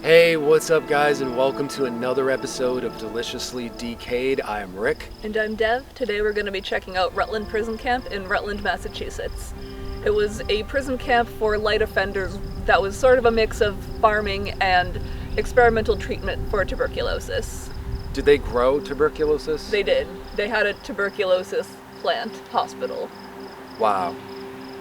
Hey, what's up guys, and welcome to another episode of Deliciously Decayed. I am Rick. And I'm Dev. Today we're going to be checking out Rutland Prison Camp in Rutland, Massachusetts. It was a prison camp for light offenders that was sort of a mix of farming and experimental treatment for tuberculosis. Did they grow tuberculosis? They did. They had a tuberculosis plant hospital. Wow,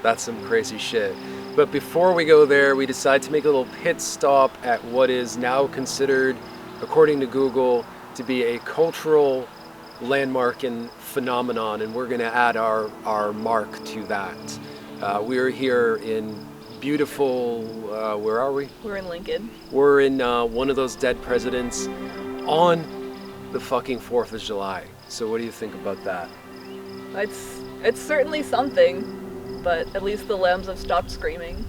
that's some crazy shit. But before we go there, we decided to make a little pit stop at what is now considered, according to Google, to be a cultural landmark and phenomenon, and we're going to add our mark to that. We're here in beautiful, where are we? We're in Lincoln. We're in one of those dead presidents on the fucking 4th of July. So what do you think about that? It's certainly something. But at least the lambs have stopped screaming.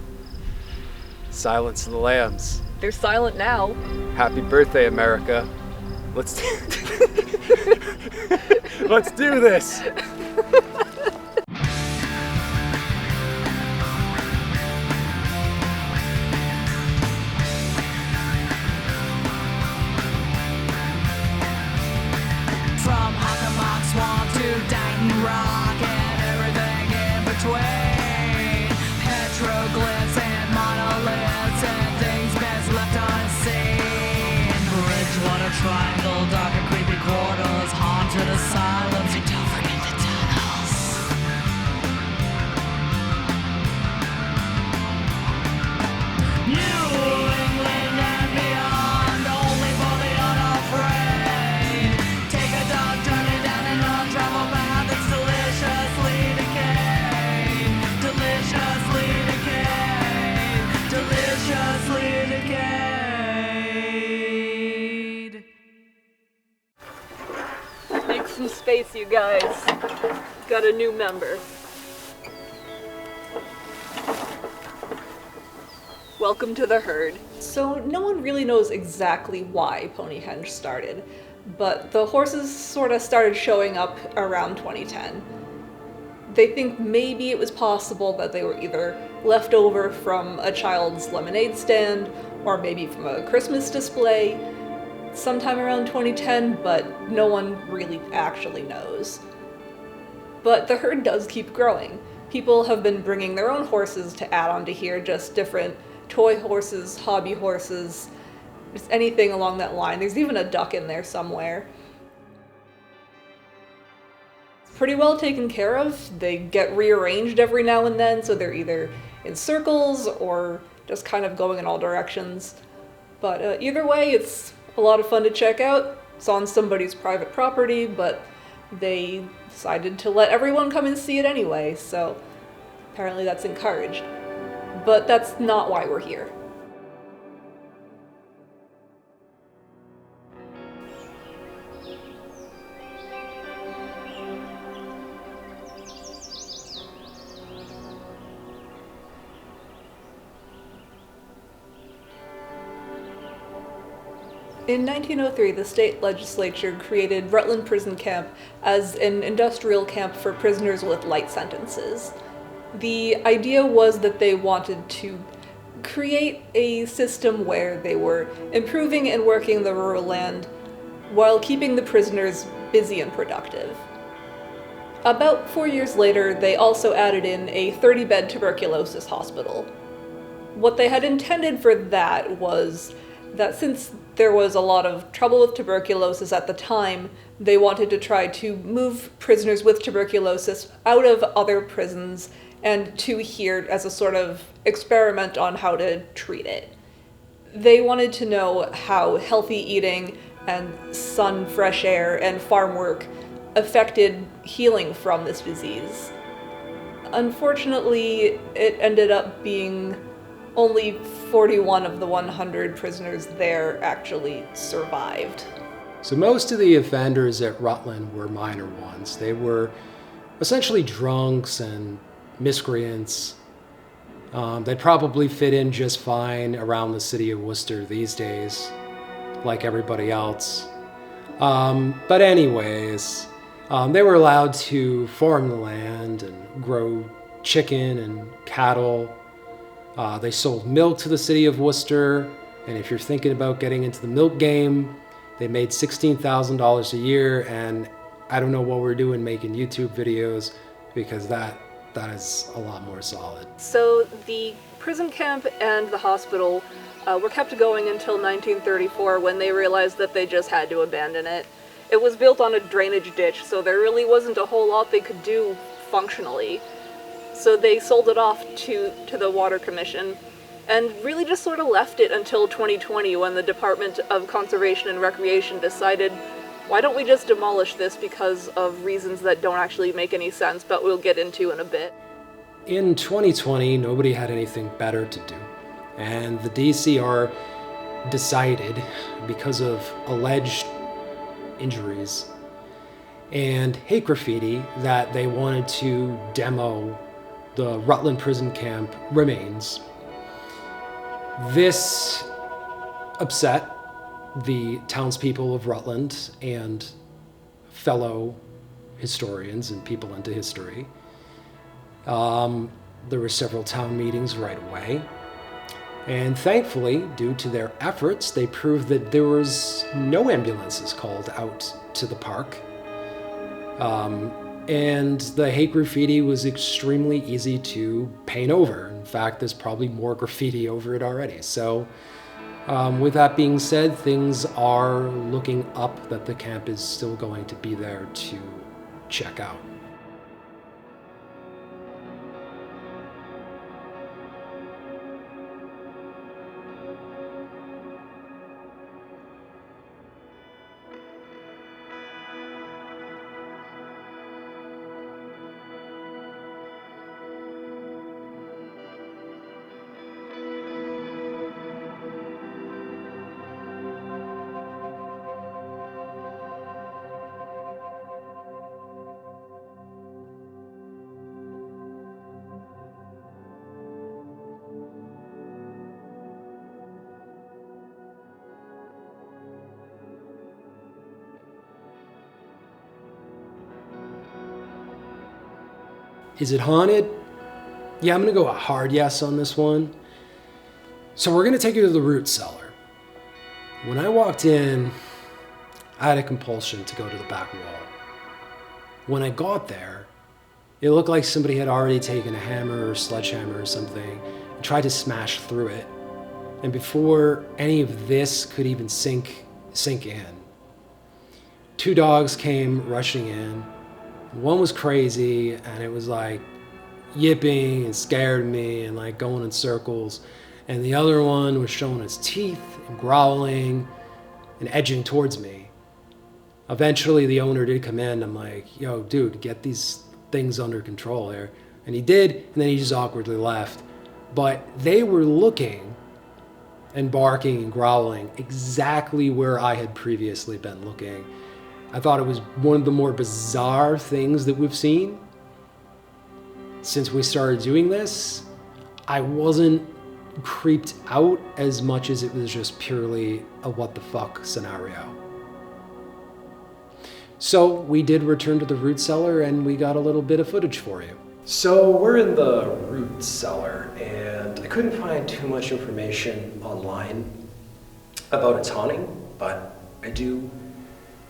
Silence of the lambs. They're silent now. Happy birthday, America. Let's do this. From Hockomock Swamp to Dighton Rock and everything in between. Petroglyphs and monoliths and things best left unseen. Bridgewater Triangle, dark and creepy quarters, haunted asylums, and don't forget the tunnels. New England and beyond, only for the unafraid. Take a dog journey down an untraveled path that's deliciously decayed. Deliciously decayed. Make some space, you guys. Got a new member. Welcome to the herd. So no one really knows exactly why Ponyhenge started, but the horses sort of started showing up around 2010. They think maybe it was possible that they were either left over from a child's lemonade stand or maybe from a Christmas display sometime around 2010, but no one really actually knows. But the herd does keep growing. People have been bringing their own horses to add on to here, just different toy horses, hobby horses, just anything along that line. There's even a duck in there somewhere. Pretty well taken care of. They get rearranged every now and then, so they're either in circles or just kind of going in all directions. But either way, it's a lot of fun to check out. It's on somebody's private property, but they decided to let everyone come and see it anyway, so apparently that's encouraged. But that's not why we're here. In 1903, the state legislature created Rutland Prison Camp as an industrial camp for prisoners with light sentences. The idea was that they wanted to create a system where they were improving and working the rural land while keeping the prisoners busy and productive. About 4 years later, they also added in a 30-bed tuberculosis hospital. What they had intended for that was that since there was a lot of trouble with tuberculosis at the time, they wanted to try to move prisoners with tuberculosis out of other prisons and to here as a sort of experiment on how to treat it. They wanted to know how healthy eating and sun, fresh air, and farm work affected healing from this disease. Unfortunately, it ended up being only 41 of the 100 prisoners there actually survived. So most of the offenders at Rutland were minor ones. They were essentially drunks and miscreants. They'd probably fit in just fine around the city of Worcester these days, like everybody else. But anyways, they were allowed to farm the land and grow chicken and cattle. They sold milk to the city of Worcester, And if you're thinking about getting into the milk game, they made $16,000 a year, and I don't know what we're doing making YouTube videos, because that is a lot more solid. So the prison camp and the hospital were kept going until 1934, when they realized that they just had to abandon it. It was built on a drainage ditch, so there really wasn't a whole lot they could do functionally. So they sold it off to the Water Commission, and really just sort of left it until 2020, when the Department of Conservation and Recreation decided, why don't we just demolish this, because of reasons that don't actually make any sense, but we'll get into in a bit. In 2020, nobody had anything better to do, and the DCR decided, because of alleged injuries and hate graffiti, that they wanted to demo the Rutland Prison Camp remains. This upset the townspeople of Rutland and fellow historians and people into history. There were several town meetings right away. And thankfully, due to their efforts, they proved that there was no ambulances called out to the park. And the hate graffiti was extremely easy to paint over. In fact, there's probably more graffiti over it already. So with that being said, things are looking up that the camp is still going to be there to check out. Is it haunted? Yeah, I'm gonna go a hard yes on this one. So we're gonna take you to the root cellar. When I walked in, I had a compulsion to go to the back wall. When I got there, it looked like somebody had already taken a hammer or sledgehammer or something and tried to smash through it. And before any of this could even sink in, two dogs came rushing in. One was crazy, and it was like yipping and scared me and like going in circles. And the other one was showing its teeth and growling and edging towards me. Eventually the owner did come in. I'm like, yo, dude, get these things under control here. And he did, and then he just awkwardly left. But they were looking and barking and growling exactly where I had previously been looking. I thought it was one of the more bizarre things that we've seen since we started doing this. I wasn't creeped out as much as it was just purely a what the fuck scenario. So we did return to the root cellar, and we got a little bit of footage for you. So we're in the root cellar, and I couldn't find too much information online about its haunting, but I do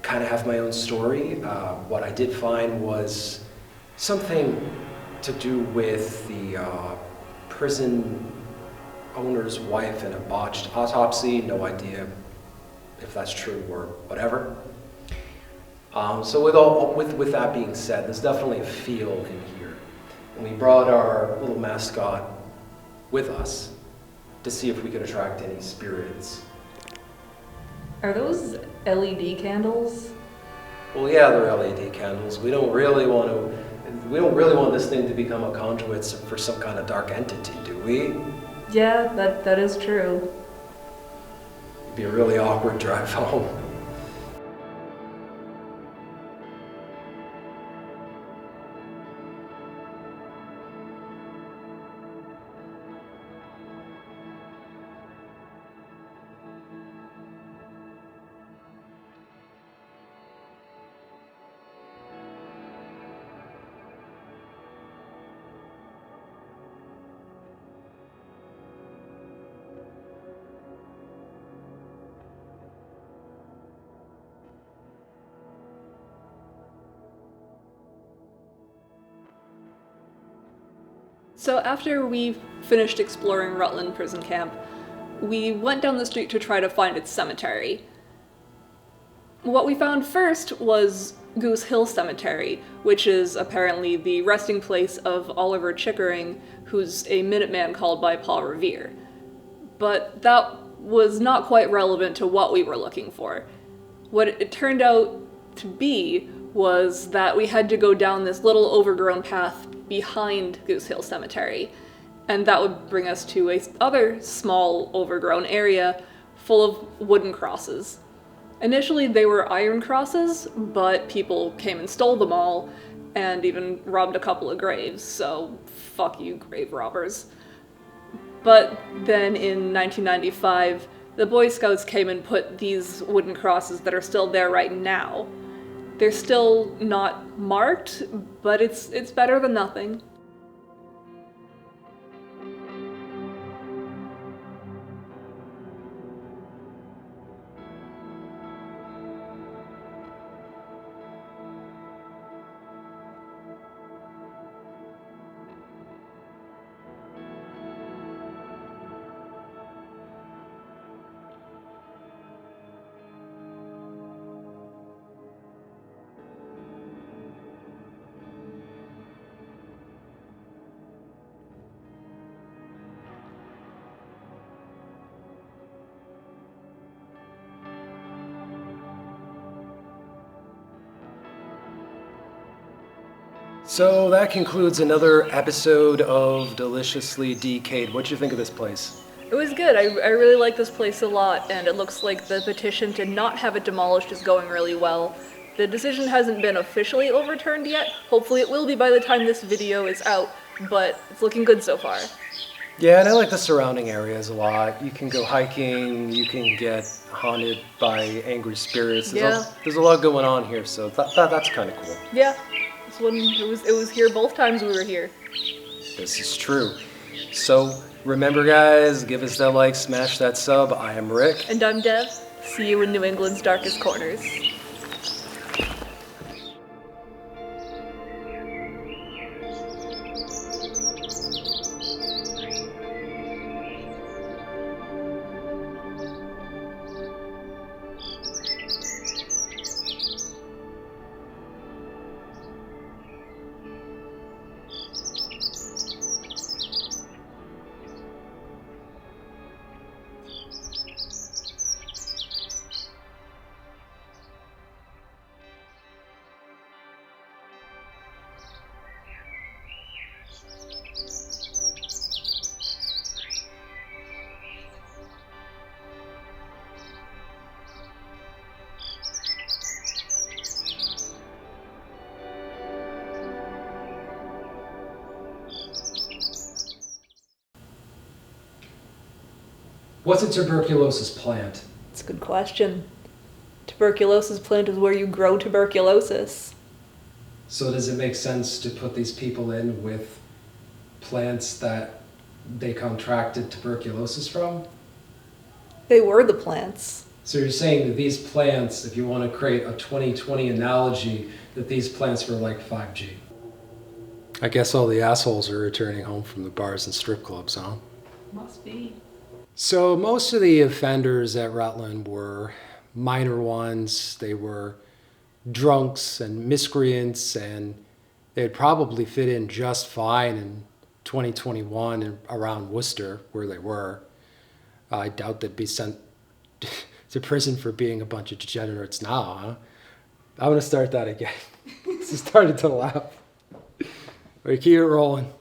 kind of have my own story. What I did find was something to do with the prison owner's wife and a botched autopsy. No idea if that's true or whatever. So with that being said, there's definitely a feel in here. And we brought our little mascot with us to see if we could attract any spirits. Are those LED candles? Well, yeah, they're LED candles. We don't really want this thing to become a conduit for some kind of dark entity, do we? Yeah, that is true. It'd be a really awkward drive home. So after we finished exploring Rutland Prison Camp, we went down the street to try to find its cemetery. What we found first was Goose Hill Cemetery, which is apparently the resting place of Oliver Chickering, who's a Minuteman called by Paul Revere. But that was not quite relevant to what we were looking for. What it turned out to be was that we had to go down this little overgrown path behind Goose Hill Cemetery, and that would bring us to a other small overgrown area full of wooden crosses. Initially they were iron crosses, but people came and stole them all, and even robbed a couple of graves, so fuck you, grave robbers. But then in 1995, the Boy Scouts came and put these wooden crosses that are still there right now. They're still not marked, but it's better than nothing. So that concludes another episode of Deliciously Decayed. What'd you think of this place? It was good. I really like this place a lot, and it looks like the petition to not have it demolished is going really well. The decision hasn't been officially overturned yet. Hopefully it will be by the time this video is out, but it's looking good so far. Yeah, and I like the surrounding areas a lot. You can go hiking, you can get haunted by angry spirits. There's a lot going on here, so that's kind of cool. Yeah, this one, it was here both times we were here. This is true. So remember guys, give us that like, smash that sub. I am Rick. And I'm Dev. See you in New England's darkest corners. What's a tuberculosis plant? That's a good question. Tuberculosis plant is where you grow tuberculosis. So does it make sense to put these people in with plants that they contracted tuberculosis from? They were the plants. So you're saying that these plants, if you want to create a 2020 analogy, that these plants were like 5G? I guess all the assholes are returning home from the bars and strip clubs, huh? Must be. So most of the offenders at Rutland were minor ones. They were drunks and miscreants, and they'd probably fit in just fine in 2021 and around Worcester, where they were. I doubt they'd be sent to prison for being a bunch of degenerates now, huh? I'm gonna start that again. She started to laugh. We keep it rolling.